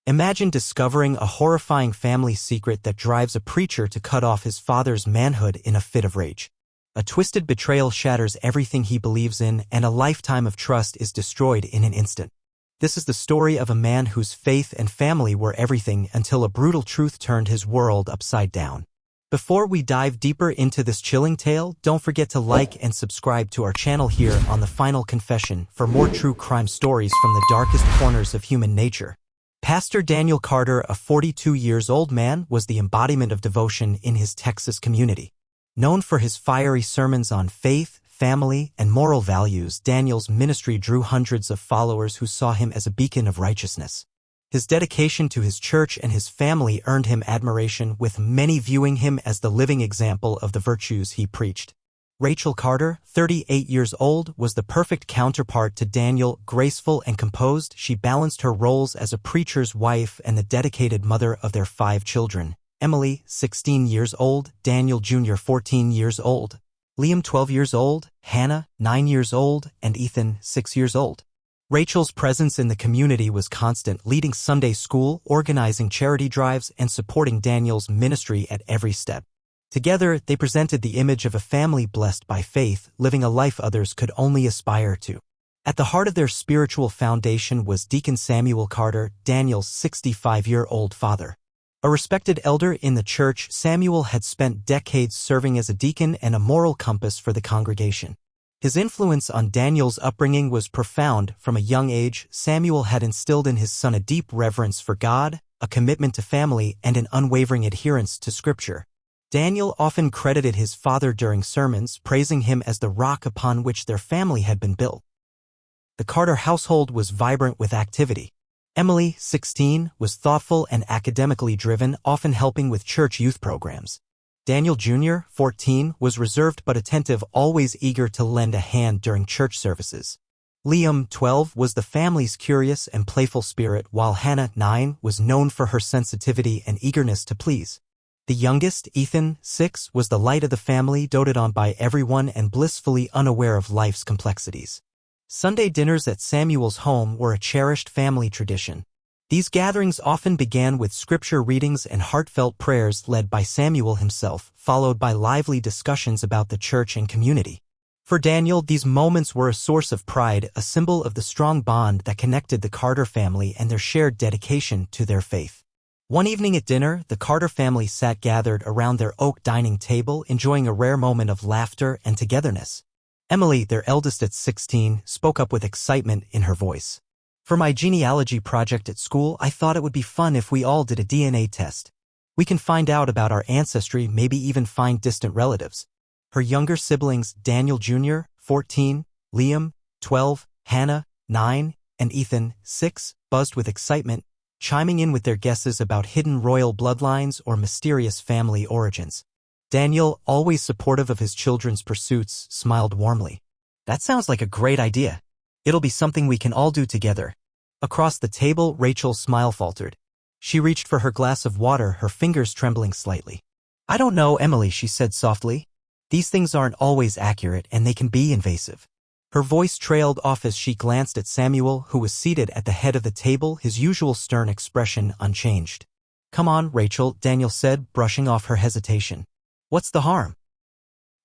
Imagine discovering a horrifying family secret that drives a preacher to cut off his father's manhood in a fit of rage. A twisted betrayal shatters everything he believes in, and a lifetime of trust is destroyed in an instant. This is the story of a man whose faith and family were everything until a brutal truth turned his world upside down. Before we dive deeper into this chilling tale, don't forget to like and subscribe to our channel here on The Final Confession for more true crime stories from the darkest corners of human nature. Pastor Daniel Carter, a 42-year-old man, was the embodiment of devotion in his Texas community. Known for his fiery sermons on faith, family, and moral values, Daniel's ministry drew hundreds of followers who saw him as a beacon of righteousness. His dedication to his church and his family earned him admiration, with many viewing him as the living example of the virtues he preached. Rachel Carter, 38 years old, was the perfect counterpart to Daniel. Graceful and composed, she balanced her roles as a preacher's wife and the dedicated mother of their 5 children. Emily, 16 years old, Daniel Jr., 14 years old, Liam, 12 years old, Hannah, 9 years old, and Ethan, 6 years old. Rachel's presence in the community was constant, leading Sunday school, organizing charity drives, and supporting Daniel's ministry at every step. Together, they presented the image of a family blessed by faith, living a life others could only aspire to. At the heart of their spiritual foundation was Deacon Samuel Carter, Daniel's 65-year-old father. A respected elder in the church, Samuel had spent decades serving as a deacon and a moral compass for the congregation. His influence on Daniel's upbringing was profound. From a young age, Samuel had instilled in his son a deep reverence for God, a commitment to family, and an unwavering adherence to Scripture. Daniel often credited his father during sermons, praising him as the rock upon which their family had been built. The Carter household was vibrant with activity. Emily, 16, was thoughtful and academically driven, often helping with church youth programs. Daniel Jr., 14, was reserved but attentive, always eager to lend a hand during church services. Liam, 12, was the family's curious and playful spirit, while Hannah, 9, was known for her sensitivity and eagerness to please. The youngest, Ethan, 6, was the light of the family, doted on by everyone and blissfully unaware of life's complexities. Sunday dinners at Samuel's home were a cherished family tradition. These gatherings often began with scripture readings and heartfelt prayers led by Samuel himself, followed by lively discussions about the church and community. For Daniel, these moments were a source of pride, a symbol of the strong bond that connected the Carter family and their shared dedication to their faith. One evening at dinner, the Carter family sat gathered around their oak dining table, enjoying a rare moment of laughter and togetherness. Emily, their eldest at 16, spoke up with excitement in her voice. "For my genealogy project at school, I thought it would be fun if we all did a DNA test. We can find out about our ancestry, maybe even find distant relatives." Her younger siblings, Daniel Jr., 14, Liam, 12, Hannah, 9, and Ethan, 6, buzzed with excitement, chiming in with their guesses about hidden royal bloodlines or mysterious family origins. Daniel, always supportive of his children's pursuits, smiled warmly. "That sounds like a great idea. It'll be something we can all do together." Across the table, Rachel's smile faltered. She reached for her glass of water, her fingers trembling slightly. "I don't know, Emily," she said softly. "These things aren't always accurate and they can be invasive." Her voice trailed off as she glanced at Samuel, who was seated at the head of the table, his usual stern expression unchanged. "Come on, Rachel," Daniel said, brushing off her hesitation. "What's the harm?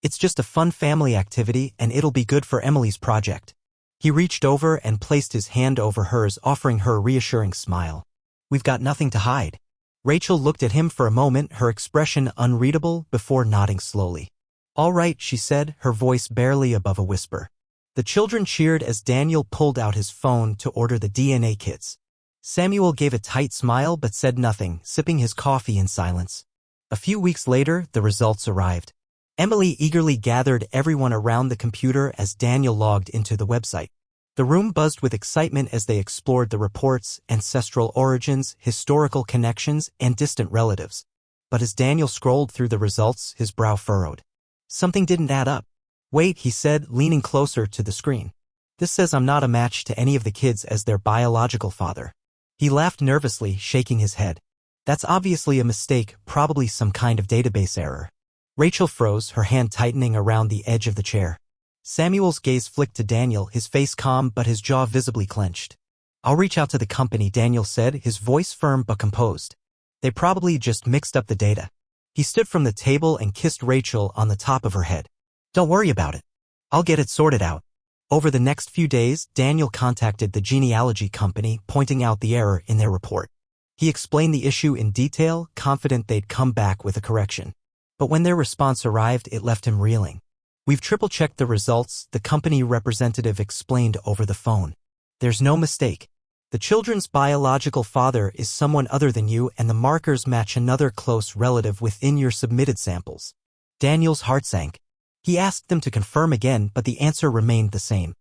It's just a fun family activity and it'll be good for Emily's project." He reached over and placed his hand over hers, offering her a reassuring smile. "We've got nothing to hide." Rachel looked at him for a moment, her expression unreadable, before nodding slowly. "All right," she said, her voice barely above a whisper. The children cheered as Daniel pulled out his phone to order the DNA kits. Samuel gave a tight smile but said nothing, sipping his coffee in silence. A few weeks later, the results arrived. Emily eagerly gathered everyone around the computer as Daniel logged into the website. The room buzzed with excitement as they explored the reports, ancestral origins, historical connections, and distant relatives. But as Daniel scrolled through the results, his brow furrowed. Something didn't add up. "Wait," he said, leaning closer to the screen. "This says I'm not a match to any of the kids as their biological father." He laughed nervously, shaking his head. "That's obviously a mistake, probably some kind of database error." Rachel froze, her hand tightening around the edge of the chair. Samuel's gaze flicked to Daniel, his face calm but his jaw visibly clenched. I'll reach out to the company, Daniel said, his voice firm but composed. They probably just mixed up the data. He stood from the table and kissed Rachel on the top of her head. Don't worry about it. I'll get it sorted out. Over the next few days, Daniel contacted the genealogy company, pointing out the error in their report. He explained the issue in detail, confident they'd come back with a correction. But when their response arrived, it left him reeling. We've triple-checked the results, the company representative explained over the phone. There's no mistake. The children's biological father is someone other than you, and the markers match another close relative within your submitted samples. Daniel's heart sank. He asked them to confirm again, but the answer remained the same.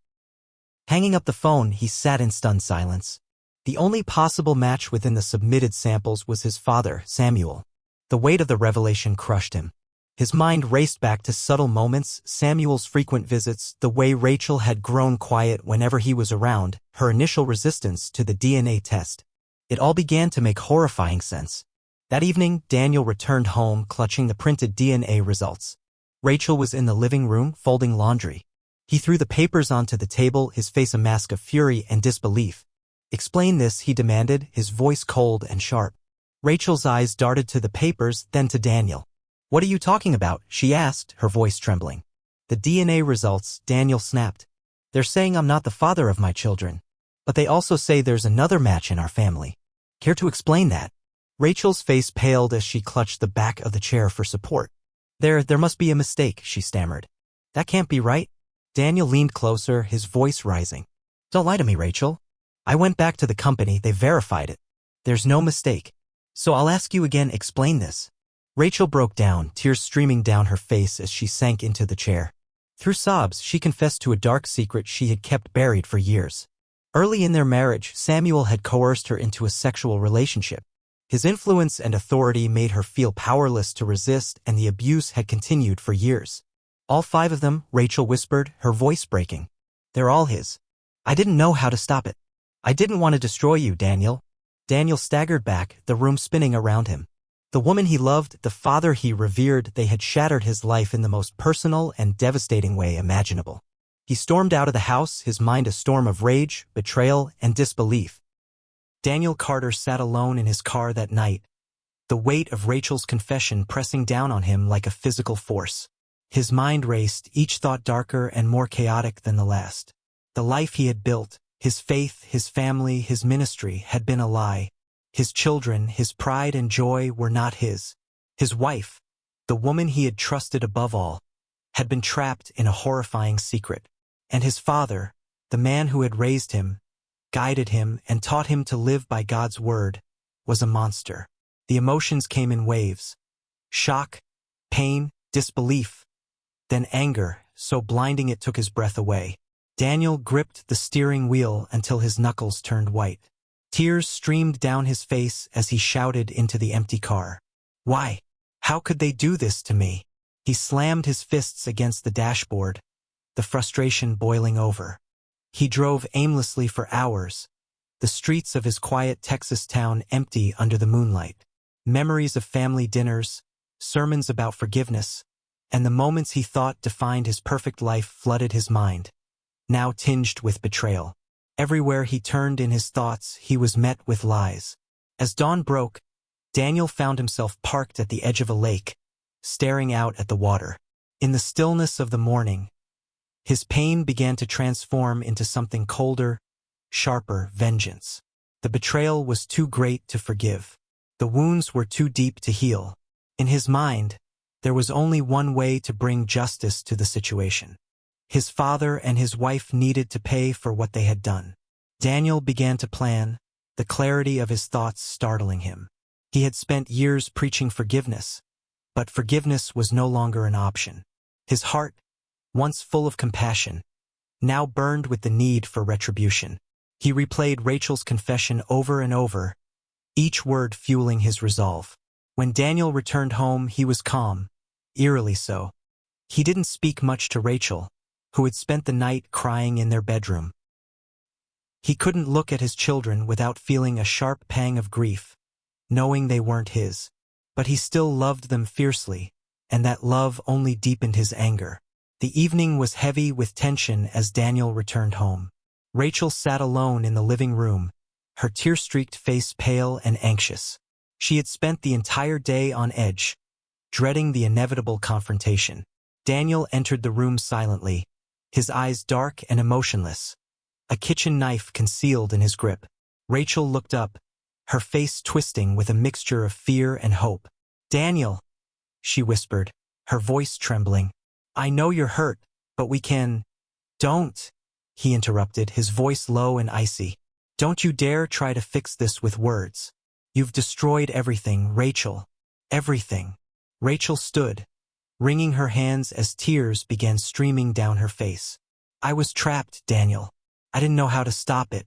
Hanging up the phone, he sat in stunned silence. The only possible match within the submitted samples was his father, Samuel. The weight of the revelation crushed him. His mind raced back to subtle moments, Samuel's frequent visits, the way Rachel had grown quiet whenever he was around, her initial resistance to the DNA test. It all began to make horrifying sense. That evening, Daniel returned home clutching the printed DNA results. Rachel was in the living room, folding laundry. He threw the papers onto the table, his face a mask of fury and disbelief. Explain this, he demanded, his voice cold and sharp. Rachel's eyes darted to the papers, then to Daniel. What are you talking about? She asked, her voice trembling. The DNA results, Daniel snapped. They're saying I'm not the father of my children. But they also say there's another match in our family. Care to explain that? Rachel's face paled as she clutched the back of the chair for support. There must be a mistake, she stammered. That can't be right. Daniel leaned closer, his voice rising. Don't lie to me, Rachel. I went back to the company, they verified it. There's no mistake. So I'll ask you again, explain this. Rachel broke down, tears streaming down her face as she sank into the chair. Through sobs, she confessed to a dark secret she had kept buried for years. Early in their marriage, Samuel had coerced her into a sexual relationship. His influence and authority made her feel powerless to resist, and the abuse had continued for years. All 5 of them, Rachel whispered, her voice breaking. They're all his. I didn't know how to stop it. I didn't want to destroy you, Daniel. Daniel staggered back, the room spinning around him. The woman he loved, the father he revered, they had shattered his life in the most personal and devastating way imaginable. He stormed out of the house, his mind a storm of rage, betrayal, and disbelief. Daniel Carter sat alone in his car that night, the weight of Rachel's confession pressing down on him like a physical force. His mind raced, each thought darker and more chaotic than the last. The life he had built, his faith, his family, his ministry, had been a lie. His children, his pride and joy were not his. His wife, the woman he had trusted above all, had been trapped in a horrifying secret. And his father, the man who had raised him, guided him, and taught him to live by God's word, was a monster. The emotions came in waves. Shock, pain, disbelief, then anger, so blinding it took his breath away. Daniel gripped the steering wheel until his knuckles turned white. Tears streamed down his face as he shouted into the empty car. Why? How could they do this to me? He slammed his fists against the dashboard, the frustration boiling over. He drove aimlessly for hours, the streets of his quiet Texas town empty under the moonlight. Memories of family dinners, sermons about forgiveness, and the moments he thought defined his perfect life flooded his mind, now tinged with betrayal. Everywhere he turned in his thoughts, he was met with lies. As dawn broke, Daniel found himself parked at the edge of a lake, staring out at the water. In the stillness of the morning, his pain began to transform into something colder, sharper, vengeance. The betrayal was too great to forgive. The wounds were too deep to heal. In his mind, there was only one way to bring justice to the situation. His father and his wife needed to pay for what they had done. Daniel began to plan, the clarity of his thoughts startling him. He had spent years preaching forgiveness, but forgiveness was no longer an option. His heart, once full of compassion, now burned with the need for retribution. He replayed Rachel's confession over and over, each word fueling his resolve. When Daniel returned home, he was calm, eerily so. He didn't speak much to Rachel, who had spent the night crying in their bedroom. He couldn't look at his children without feeling a sharp pang of grief, knowing they weren't his. But he still loved them fiercely, and that love only deepened his anger. The evening was heavy with tension as Daniel returned home. Rachel sat alone in the living room, her tear-streaked face pale and anxious. She had spent the entire day on edge, dreading the inevitable confrontation. Daniel entered the room silently, his eyes dark and emotionless, a kitchen knife concealed in his grip. Rachel looked up, her face twisting with a mixture of fear and hope. "Daniel," she whispered, her voice trembling. "I know you're hurt, but we can—" "Don't," he interrupted, his voice low and icy. "Don't you dare try to fix this with words. You've destroyed everything, Rachel. Everything." Rachel stood, wringing her hands as tears began streaming down her face. "I was trapped, Daniel. I didn't know how to stop it.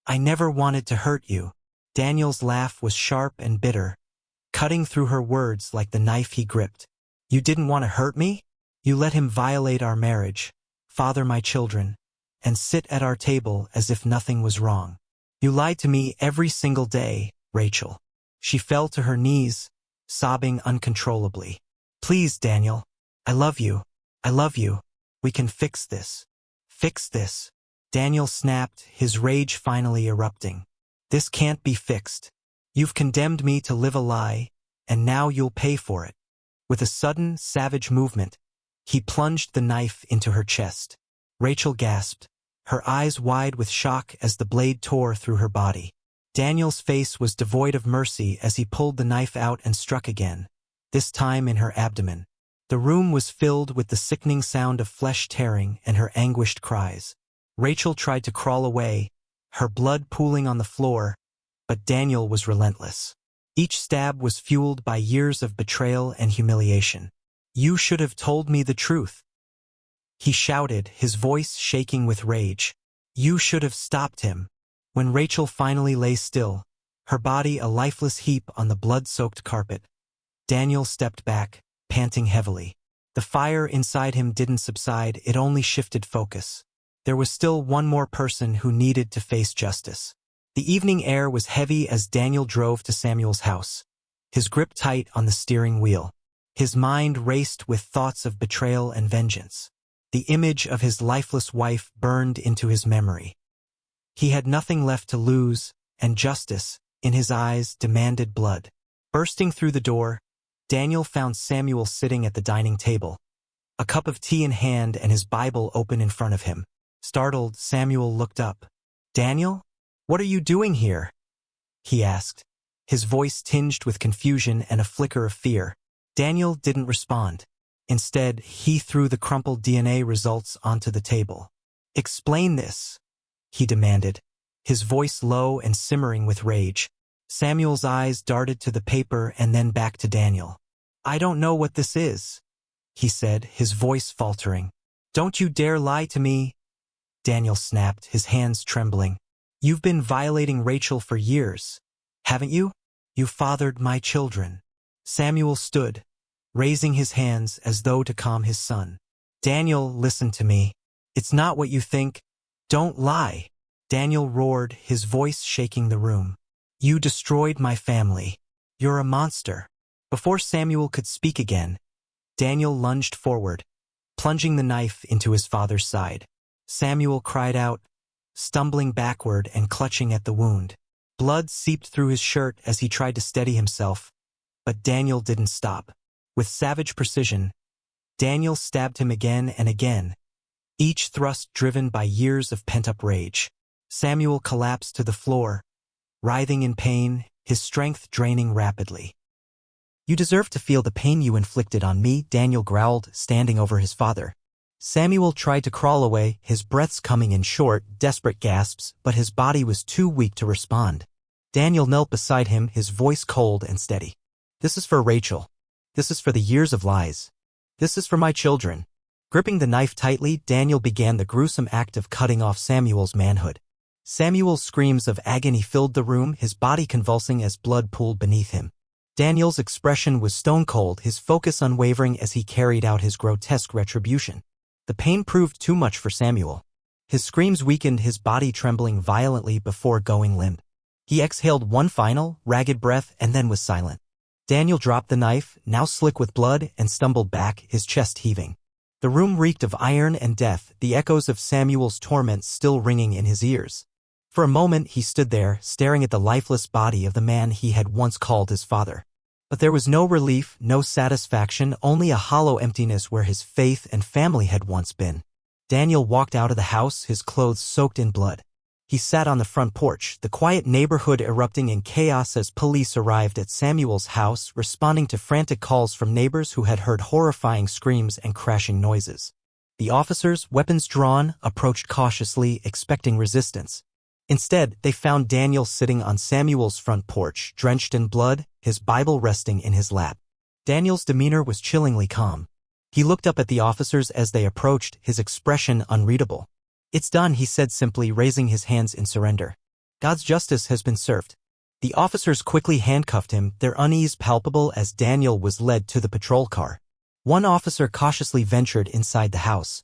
I never wanted to hurt you." Daniel's laugh was sharp and bitter, cutting through her words like the knife he gripped. "You didn't want to hurt me? You let him violate our marriage, father my children, and sit at our table as if nothing was wrong. You lied to me every single day, Rachel." She fell to her knees, sobbing uncontrollably. "Please, Daniel. I love you. I love you. We can fix this. Fix this." Daniel snapped, his rage finally erupting. "This can't be fixed. You've condemned me to live a lie, and now you'll pay for it." With a sudden, savage movement, he plunged the knife into her chest. Rachel gasped, her eyes wide with shock as the blade tore through her body. Daniel's face was devoid of mercy as he pulled the knife out and struck again, this time in her abdomen. The room was filled with the sickening sound of flesh tearing and her anguished cries. Rachel tried to crawl away, her blood pooling on the floor, but Daniel was relentless. Each stab was fueled by years of betrayal and humiliation. "You should have told me the truth," he shouted, his voice shaking with rage. "You should have stopped him." When Rachel finally lay still, her body a lifeless heap on the blood-soaked carpet, Daniel stepped back, panting heavily. The fire inside him didn't subside, it only shifted focus. There was still one more person who needed to face justice. The evening air was heavy as Daniel drove to Samuel's house, his grip tight on the steering wheel. His mind raced with thoughts of betrayal and vengeance. The image of his lifeless wife burned into his memory. He had nothing left to lose, and justice, in his eyes, demanded blood. Bursting through the door, Daniel found Samuel sitting at the dining table, a cup of tea in hand and his Bible open in front of him. Startled, Samuel looked up. "Daniel? What are you doing here?" he asked, his voice tinged with confusion and a flicker of fear. Daniel didn't respond. Instead, he threw the crumpled DNA results onto the table. "Explain this," he demanded, his voice low and simmering with rage. Samuel's eyes darted to the paper and then back to Daniel. "I don't know what this is," he said, his voice faltering. "Don't you dare lie to me," Daniel snapped, his hands trembling. "You've been violating Rachel for years, haven't you? You fathered my children." Samuel stood, raising his hands as though to calm his son. "Daniel, listen to me. It's not what you think. Don't lie." Daniel roared, his voice shaking the room. "You destroyed my family. You're a monster." Before Samuel could speak again, Daniel lunged forward, plunging the knife into his father's side. Samuel cried out, stumbling backward and clutching at the wound. Blood seeped through his shirt as he tried to steady himself, but Daniel didn't stop. With savage precision, Daniel stabbed him again and again, each thrust driven by years of pent-up rage. Samuel collapsed to the floor, writhing in pain, his strength draining rapidly. "You deserve to feel the pain you inflicted on me," Daniel growled, standing over his father. Samuel tried to crawl away, his breaths coming in short, desperate gasps, but his body was too weak to respond. Daniel knelt beside him, his voice cold and steady. "This is for Rachel. This is for the years of lies. This is for my children." Gripping the knife tightly, Daniel began the gruesome act of cutting off Samuel's manhood. Samuel's screams of agony filled the room, his body convulsing as blood pooled beneath him. Daniel's expression was stone-cold, his focus unwavering as he carried out his grotesque retribution. The pain proved too much for Samuel. His screams weakened, his body trembling violently before going limp. He exhaled one final, ragged breath and then was silent. Daniel dropped the knife, now slick with blood, and stumbled back, his chest heaving. The room reeked of iron and death, the echoes of Samuel's torment still ringing in his ears. For a moment he stood there, staring at the lifeless body of the man he had once called his father. But there was no relief, no satisfaction, only a hollow emptiness where his faith and family had once been. Daniel walked out of the house, his clothes soaked in blood. He sat on the front porch, the quiet neighborhood erupting in chaos as police arrived at Samuel's house, responding to frantic calls from neighbors who had heard horrifying screams and crashing noises. The officers, weapons drawn, approached cautiously, expecting resistance. Instead, they found Daniel sitting on Samuel's front porch, drenched in blood, his Bible resting in his lap. Daniel's demeanor was chillingly calm. He looked up at the officers as they approached, his expression unreadable. "It's done," he said simply, raising his hands in surrender. "God's justice has been served." The officers quickly handcuffed him, their unease palpable as Daniel was led to the patrol car. One officer cautiously ventured inside the house.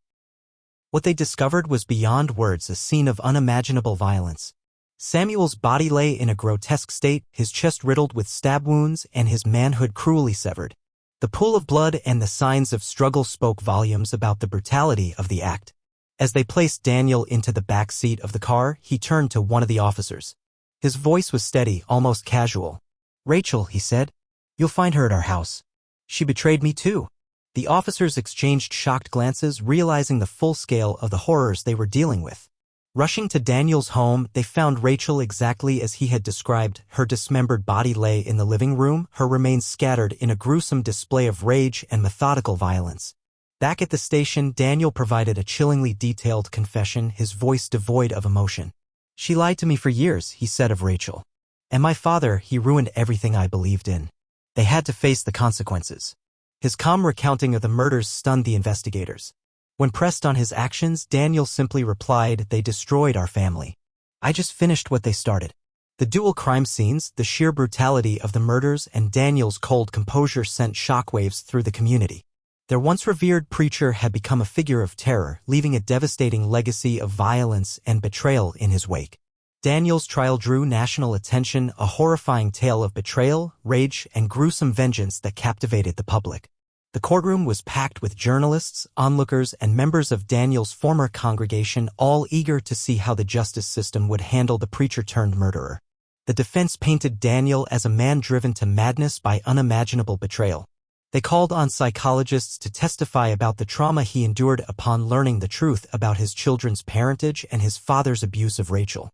What they discovered was beyond words, a scene of unimaginable violence. Samuel's body lay in a grotesque state, his chest riddled with stab wounds and his manhood cruelly severed. The pool of blood and the signs of struggle spoke volumes about the brutality of the act. As they placed Daniel into the back seat of the car, he turned to one of the officers. His voice was steady, almost casual. "Rachel," he said, "you'll find her at our house. She betrayed me too." The officers exchanged shocked glances, realizing the full scale of the horrors they were dealing with. Rushing to Daniel's home, they found Rachel exactly as he had described. Her dismembered body lay in the living room, her remains scattered in a gruesome display of rage and methodical violence. Back at the station, Daniel provided a chillingly detailed confession, his voice devoid of emotion. "She lied to me for years," he said of Rachel. "And my father, he ruined everything I believed in. They had to face the consequences." His calm recounting of the murders stunned the investigators. When pressed on his actions, Daniel simply replied, "They destroyed our family. I just finished what they started." The dual crime scenes, the sheer brutality of the murders, and Daniel's cold composure sent shockwaves through the community. Their once revered preacher had become a figure of terror, leaving a devastating legacy of violence and betrayal in his wake. Daniel's trial drew national attention, a horrifying tale of betrayal, rage, and gruesome vengeance that captivated the public. The courtroom was packed with journalists, onlookers, and members of Daniel's former congregation, all eager to see how the justice system would handle the preacher-turned-murderer. The defense painted Daniel as a man driven to madness by unimaginable betrayal. They called on psychologists to testify about the trauma he endured upon learning the truth about his children's parentage and his father's abuse of Rachel.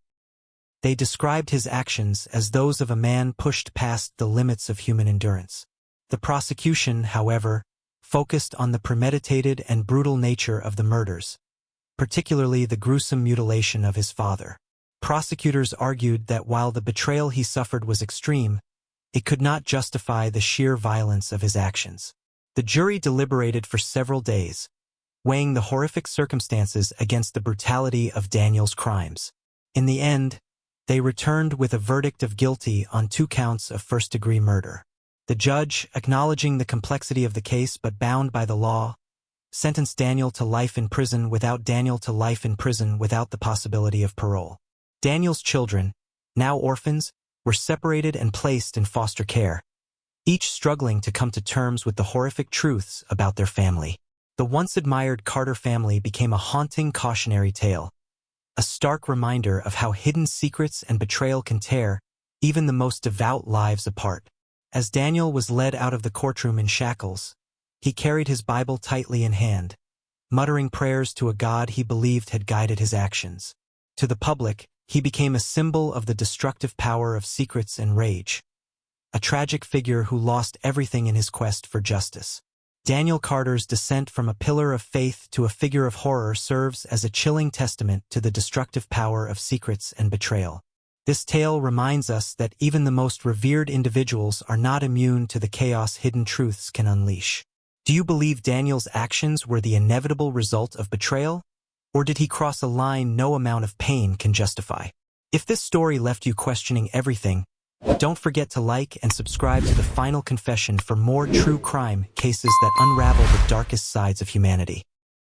They described his actions as those of a man pushed past the limits of human endurance. The prosecution, however, focused on the premeditated and brutal nature of the murders, particularly the gruesome mutilation of his father. Prosecutors argued that while the betrayal he suffered was extreme, it could not justify the sheer violence of his actions. The jury deliberated for several days, weighing the horrific circumstances against the brutality of Daniel's crimes. In the end, they returned with a verdict of guilty on 2 counts of first-degree murder. The judge, acknowledging the complexity of the case but bound by the law, sentenced Daniel to life in prison without the possibility of parole. Daniel's children, now orphans, were separated and placed in foster care, each struggling to come to terms with the horrific truths about their family. The once admired Carter family became a haunting cautionary tale, a stark reminder of how hidden secrets and betrayal can tear even the most devout lives apart. As Daniel was led out of the courtroom in shackles, he carried his Bible tightly in hand, muttering prayers to a God he believed had guided his actions. To the public, he became a symbol of the destructive power of secrets and rage, a tragic figure who lost everything in his quest for justice. Daniel Carter's descent from a pillar of faith to a figure of horror serves as a chilling testament to the destructive power of secrets and betrayal. This tale reminds us that even the most revered individuals are not immune to the chaos hidden truths can unleash. Do you believe Daniel's actions were the inevitable result of betrayal? Or did he cross a line no amount of pain can justify? If this story left you questioning everything, don't forget to like and subscribe to The Final Confession for more true crime cases that unravel the darkest sides of humanity.